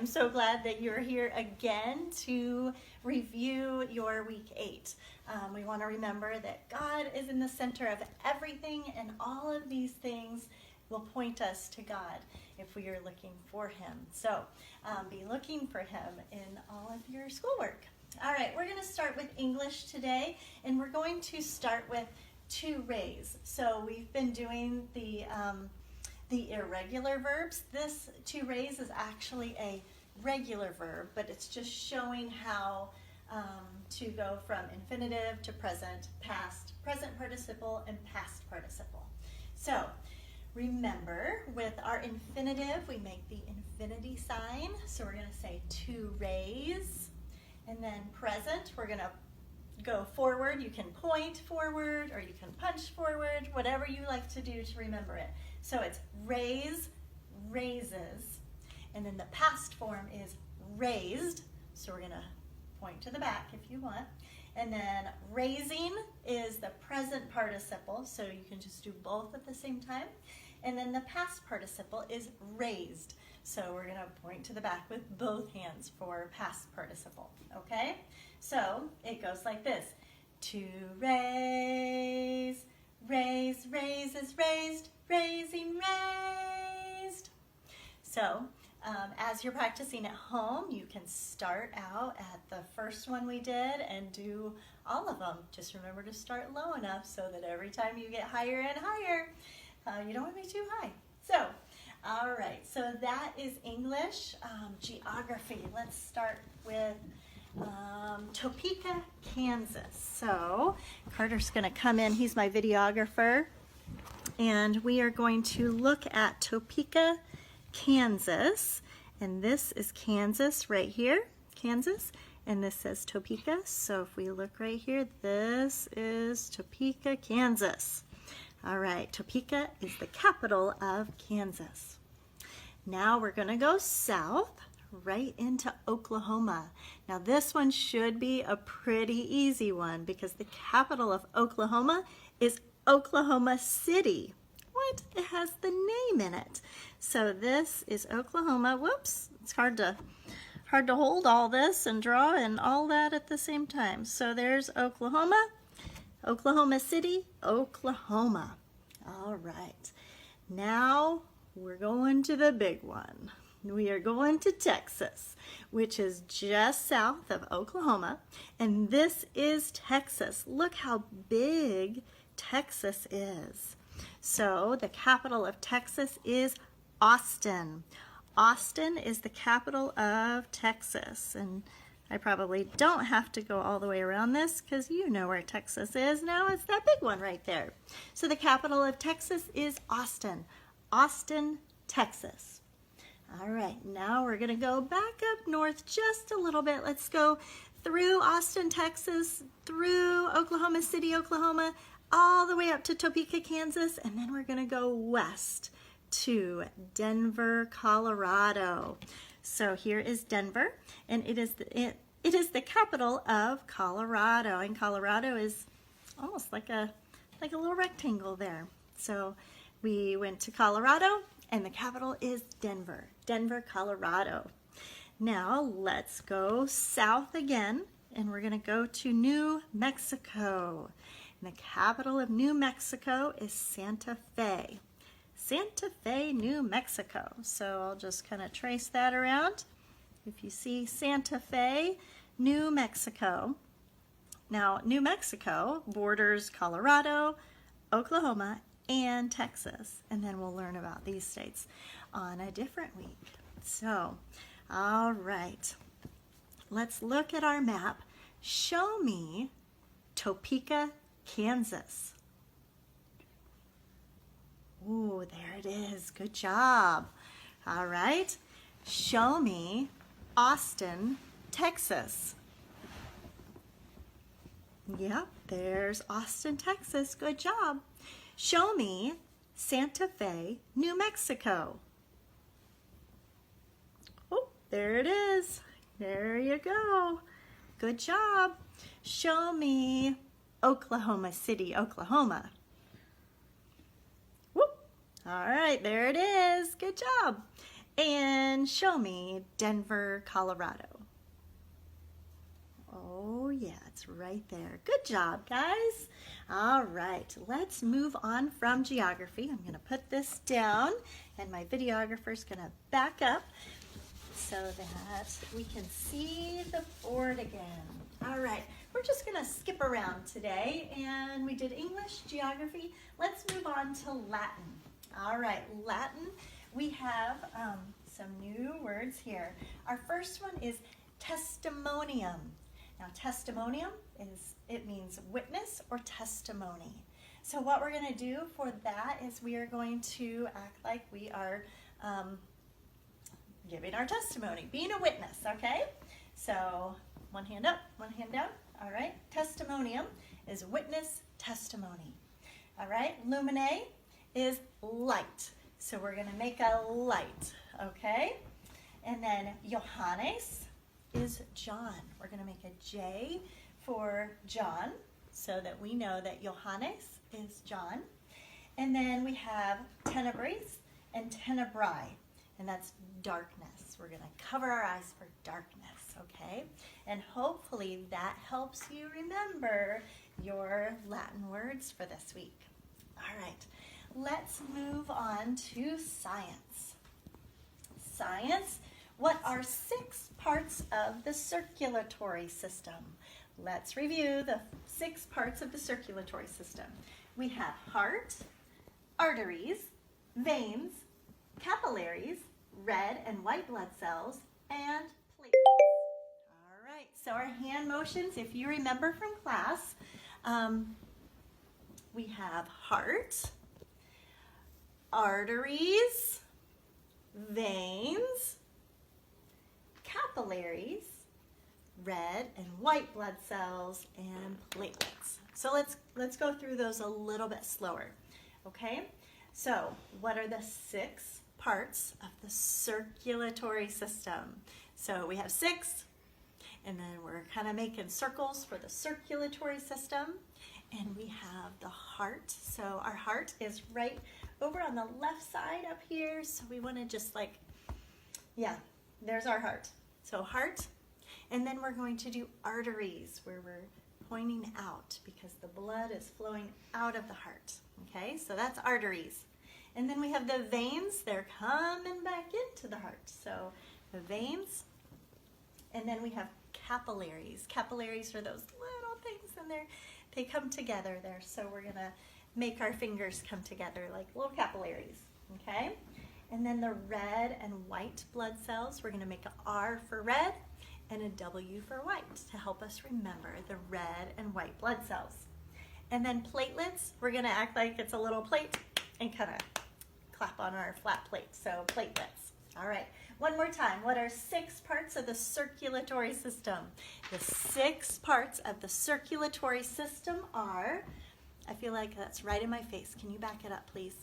am so glad that you're here again to review your week 8. We want to remember that God is in the center of everything, and all of these things will point us to God if we are looking for Him. So be looking for Him in all of your schoolwork. All right, we're going to start with English today, and we're going to start with to raise. So we've been doing the irregular verbs. This to raise is actually a regular verb, but it's just showing how to go from infinitive to present, past, present participle, and past participle. So remember, with our infinitive, we make the infinity sign. So we're going to say to raise. And then present, we're going to go forward. You can point forward or you can punch forward, whatever you like to do to remember it. So it's raise, raises. And then the past form is raised. So we're going to point to the back if you want. And then raising is the present participle. So you can just do both at the same time. And then the past participle is raised. So we're going to point to the back with both hands for past participle. Okay? So it goes like this. To raise, raise, raises, raised, raising, raised. So as you're practicing at home, you can start out at the first one we did and do all of them. Just remember to start low enough so that every time you get higher and higher, you don't want to be too high. So, all right, so that is English. Geography, let's start with Topeka, Kansas. So Carter's going to come in. He's my videographer. And we are going to look at Topeka, Kansas. And this is Kansas right here, Kansas. And this says Topeka. So if we look right here, this is Topeka, Kansas. All right, Topeka is the capital of Kansas. Now we're going to go south right into Oklahoma. Now this one should be a pretty easy one because the capital of Oklahoma is Oklahoma City. What? It has the name in it. So this is Oklahoma. Whoops, it's hard to hold all this and draw and all that at the same time. So there's Oklahoma. Oklahoma City, Oklahoma. All right, now we're going to the big one. We are going to Texas, which is just south of Oklahoma, and this is Texas. Look how big Texas is. So the capital of Texas is Austin. Austin is the capital of Texas, and I probably don't have to go all the way around this because you know where Texas is. Now it's that big one right there. So the capital of Texas is Austin. Austin, Texas. All right, now we're going to go back up north just a little bit. Let's go through Austin, Texas, through Oklahoma City, Oklahoma, all the way up to Topeka, Kansas, and then we're going to go west to Denver, Colorado. So here is Denver, and it is the capital of Colorado, and Colorado is almost like a little rectangle there. So we went to Colorado, and the capital is Denver, Denver, Colorado. Now let's go south again, and we're going to go to New Mexico. And the capital of New Mexico is Santa Fe. Santa Fe, New Mexico. So I'll just kind of trace that around. If you see Santa Fe, New Mexico. Now, New Mexico borders Colorado, Oklahoma, and Texas. And then we'll learn about these states on a different week. So, all right. Let's look at our map. Show me Topeka, Kansas. Ooh, there it is. Good job. All right. Show me Austin, Texas. Yep, there's Austin, Texas. Good job. Show me Santa Fe, New Mexico. Oh, there it is. There you go. Good job. Show me Oklahoma City, Oklahoma. Whoop. All right, there it is. Good job. And show me Denver, Colorado. Oh yeah, it's right there. Good job, guys. All right, let's move on from geography. I'm going to put this down, and my videographer's going to back up so that we can see the board again. All right, we're just going to skip around today, and we did English, geography. Let's move on to Latin. All right, Latin, we have some new words here. Our first one is testimonium. Now, testimonium it means witness or testimony. So what we're going to do for that is we are going to act like we are giving our testimony, being a witness, okay? So one hand up, one hand down. All right, testimonium is witness, testimony. All right, lumine is light. So we're going to make a light, okay? And then Johannes is John. We're going to make a J for John so that we know that Johannes is John. And then we have tenebris and tenebrae, and that's darkness. We're going to cover our eyes for darkness, okay? And hopefully that helps you remember your Latin words for this week. All right, let's move on to science. Science. What are 6 parts of the circulatory system? Let's review the 6 parts of the circulatory system. We have heart, arteries, veins, capillaries, red and white blood cells, and platelets. All right, so our hand motions, if you remember from class, we have heart, arteries, veins, capillaries, red and white blood cells, and platelets. So let's go through those a little bit slower, okay? So what are the 6 parts of the circulatory system? So we have 6, and then we're kind of making circles for the circulatory system, and we have the heart. So our heart is right over on the left side up here, so we want to just like, yeah, there's our heart. So heart, and then we're going to do arteries where we're pointing out because the blood is flowing out of the heart, okay? So that's arteries. And then we have the veins, they're coming back into the heart. So the veins, and then we have capillaries. Capillaries are those little things in there. They come together there, so we're gonna make our fingers come together like little capillaries, okay? And then the red and white blood cells, we're going to make an R for red and a W for white to help us remember the red and white blood cells. And then platelets, we're going to act like it's a little plate and kind of clap on our flat plate. So platelets. All right, one more time. What are 6 parts of the circulatory system? The 6 parts of the circulatory system are, I feel like that's right in my face. Can you back it up, please?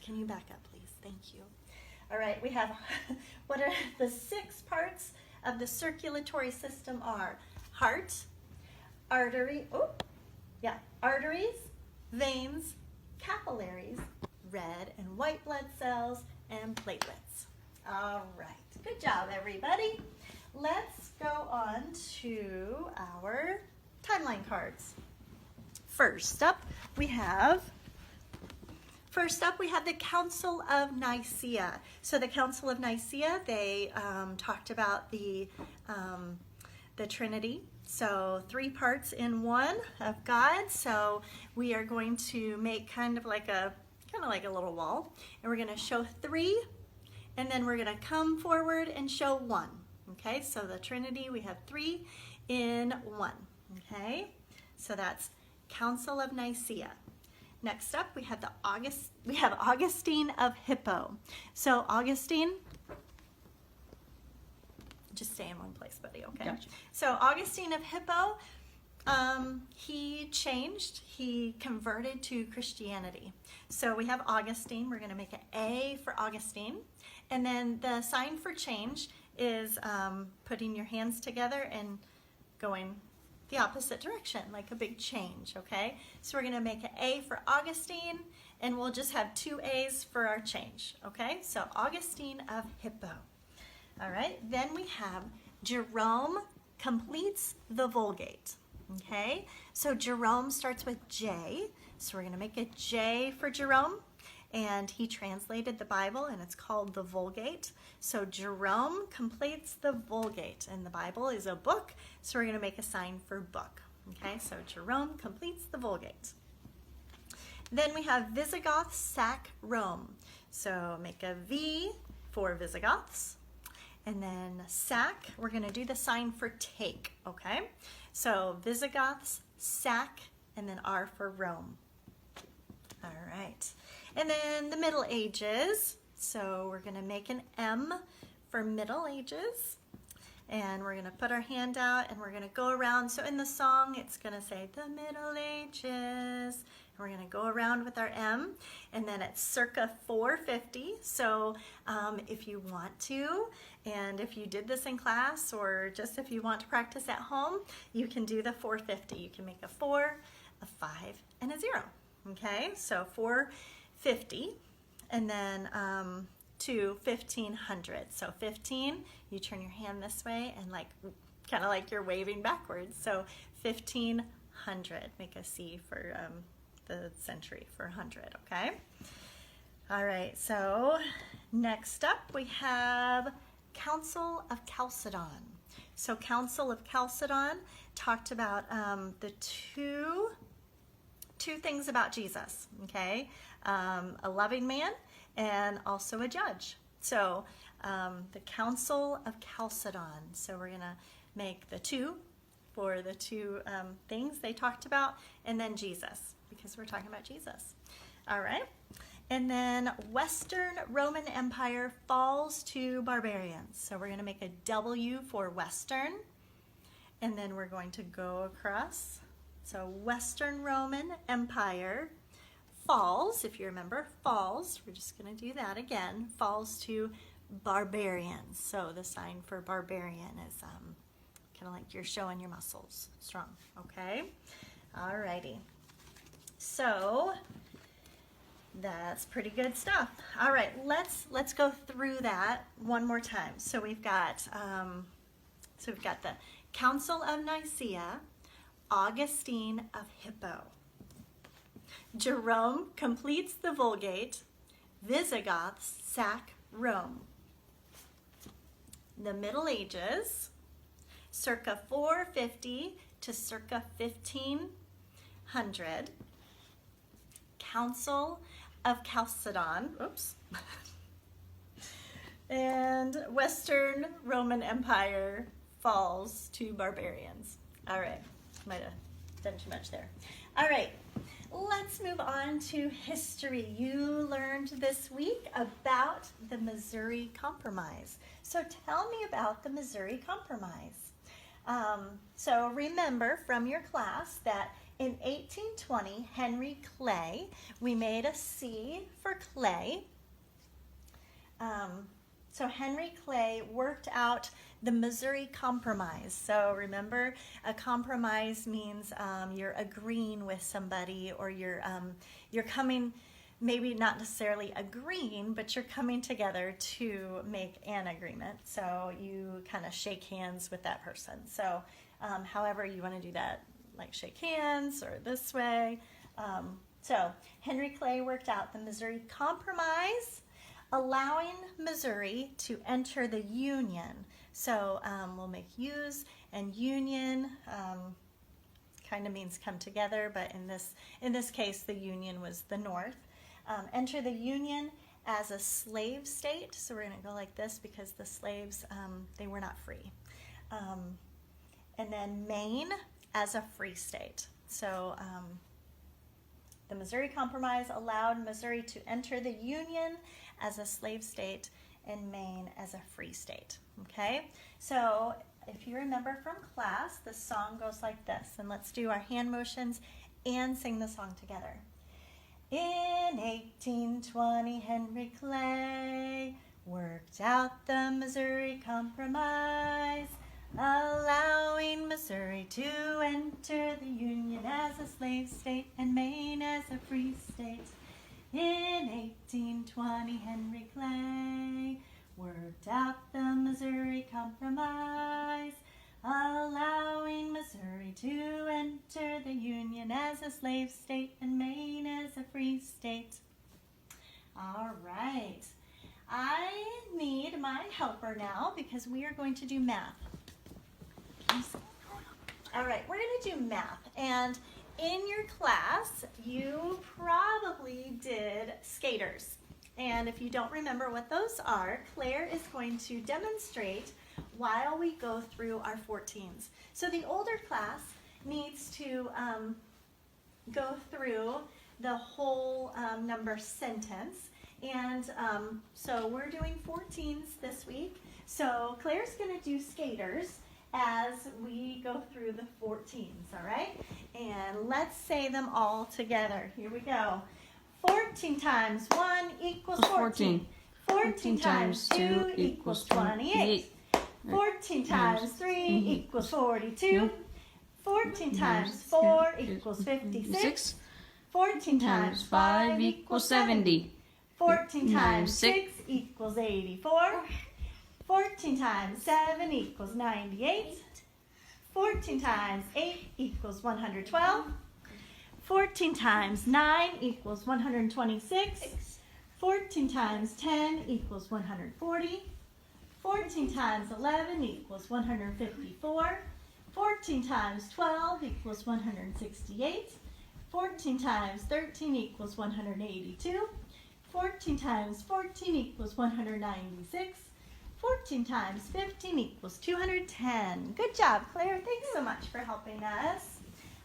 Can you back up, please? Thank you. All right, we have, what are the 6 parts of the circulatory system are? Heart, arteries, veins, capillaries, red and white blood cells, and platelets. All right, good job, everybody. Let's go on to our timeline cards. First up, we have the Council of Nicaea. So the Council of Nicaea, they talked about the Trinity. So 3 parts in one of God. So we are going to make kind of like a little wall, and we're going to show 3, and then we're going to come forward and show 1. Okay, so the Trinity, we have 3 in 1. Okay, so that's Council of Nicaea. Next up, we have Augustine of Hippo. So Augustine, just stay in one place, buddy, okay? Gotcha. So Augustine of Hippo, he converted to Christianity. So we have Augustine, we're gonna make an A for Augustine. And then the sign for change is putting your hands together and going the opposite direction, like a big change, okay? So we're gonna make an A for Augustine, and we'll just have 2 A's for our change, okay? So Augustine of Hippo. All right, then we have Jerome completes the Vulgate, okay? So Jerome starts with J, so we're gonna make a J for Jerome, and he translated the Bible, and it's called the Vulgate. So Jerome completes the Vulgate, and the Bible is a book, so we're gonna make a sign for book, okay? So Jerome completes the Vulgate. Then we have Visigoths sack Rome. So make a V for Visigoths. And then sack, we're gonna do the sign for take, okay? So Visigoths, sack, and then R for Rome. All right. And then the Middle Ages. So we're gonna make an M for Middle Ages. And we're gonna put our hand out and we're gonna go around. So in the song, it's gonna say the Middle Ages. We're gonna go around with our M, and then it's circa 450. So if you want to, and if you did this in class, or just if you want to practice at home, you can do the 450. You can make a 4, a 5, and a 0, okay? So 450, and then to 1500. So 15, you turn your hand this way, and like kind of like you're waving backwards. So 1500, make a C for the century for 100, okay? All right, so next up we have Council of Chalcedon. So Council of Chalcedon talked about the two things about Jesus, okay? A loving man and also a judge. So the Council of Chalcedon. So we're gonna make the 2 for the 2 things they talked about, and then Jesus, because we're talking about Jesus. All right. And then Western Roman Empire falls to barbarians. So we're going to make a W for Western, and then we're going to go across. So Western Roman Empire falls, if you remember, falls. We're just going to do that again. Falls to barbarians. So the sign for barbarian is kind of like you're showing your muscles strong, okay? All righty. So that's pretty good stuff. All right, let's go through that one more time. So we've got the Council of Nicaea, Augustine of Hippo. Jerome completes the Vulgate, Visigoths sack Rome. The Middle Ages, circa 450 to circa 1500. Council of Chalcedon, oops, and Western Roman Empire falls to barbarians. All right, might have done too much there. All right, let's move on to history. You learned this week about the Missouri Compromise. So tell me about the Missouri Compromise. So remember from your class that in 1820, Henry Clay, we made a C for Clay. So Henry Clay worked out the Missouri Compromise. So remember, a compromise means you're agreeing with somebody, or you're coming, maybe not necessarily agreeing, but you're coming together to make an agreement. So you kind of shake hands with that person. So however you want to do that, like shake hands or this way. So Henry Clay worked out the Missouri Compromise, allowing Missouri to enter the Union. So we'll make use and union, kind of means come together, but in this case, the Union was the North. Enter the Union as a slave state. So we're going to go like this because the slaves, they were not free. And then Maine as a free state. So the Missouri Compromise allowed Missouri to enter the Union as a slave state and Maine as a free state. Okay, so if you remember from class, the song goes like this, and let's do our hand motions and sing the song together. In 1820, Henry Clay worked out the Missouri Compromise, allowing Missouri to enter the Union as a slave state and Maine as a free state. In 1820, Henry Clay worked out the Missouri Compromise, allowing Missouri to enter the Union as a slave state and Maine as a free state. All right. I need my helper now because we are going to do math. All right, we're going to do math. And in your class, you probably did skaters. And if you don't remember what those are, Claire is going to demonstrate while we go through our 14s. So the older class needs to go through the whole number sentence. And so we're doing 14s this week. So Claire's going to do skaters as we go through the 14s, all right? And let's say them all together. Here we go. 14 times 1 equals 14. 14 times 2 equals 28. 14 times 3 equals 42. 14 times 4 equals 56. 14 times 5 equals 70. 14 times 6 equals 84. 14 times 7 equals 98. 14 times 8 equals 112. 14 times 9 equals 126. 14 times 10 equals 140. 14 times 11 equals 154. 14 times 12 equals 168. 14 times 13 equals 182. 14 times 14 equals 196. 14 times 15 equals 210. Good job, Claire. Thanks so much for helping us.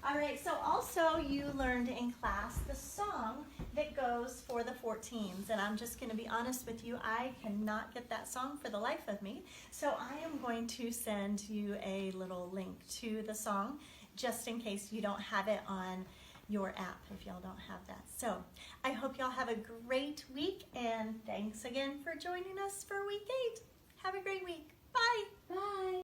All right, so also you learned in class the song that goes for the 14s. And I'm just going to be honest with you, I cannot get that song for the life of me. So I am going to send you a little link to the song just in case you don't have it on your app, if y'all don't have that. So I hope y'all have a great week, and thanks again for joining us for week 8. Have a great week. Bye. Bye.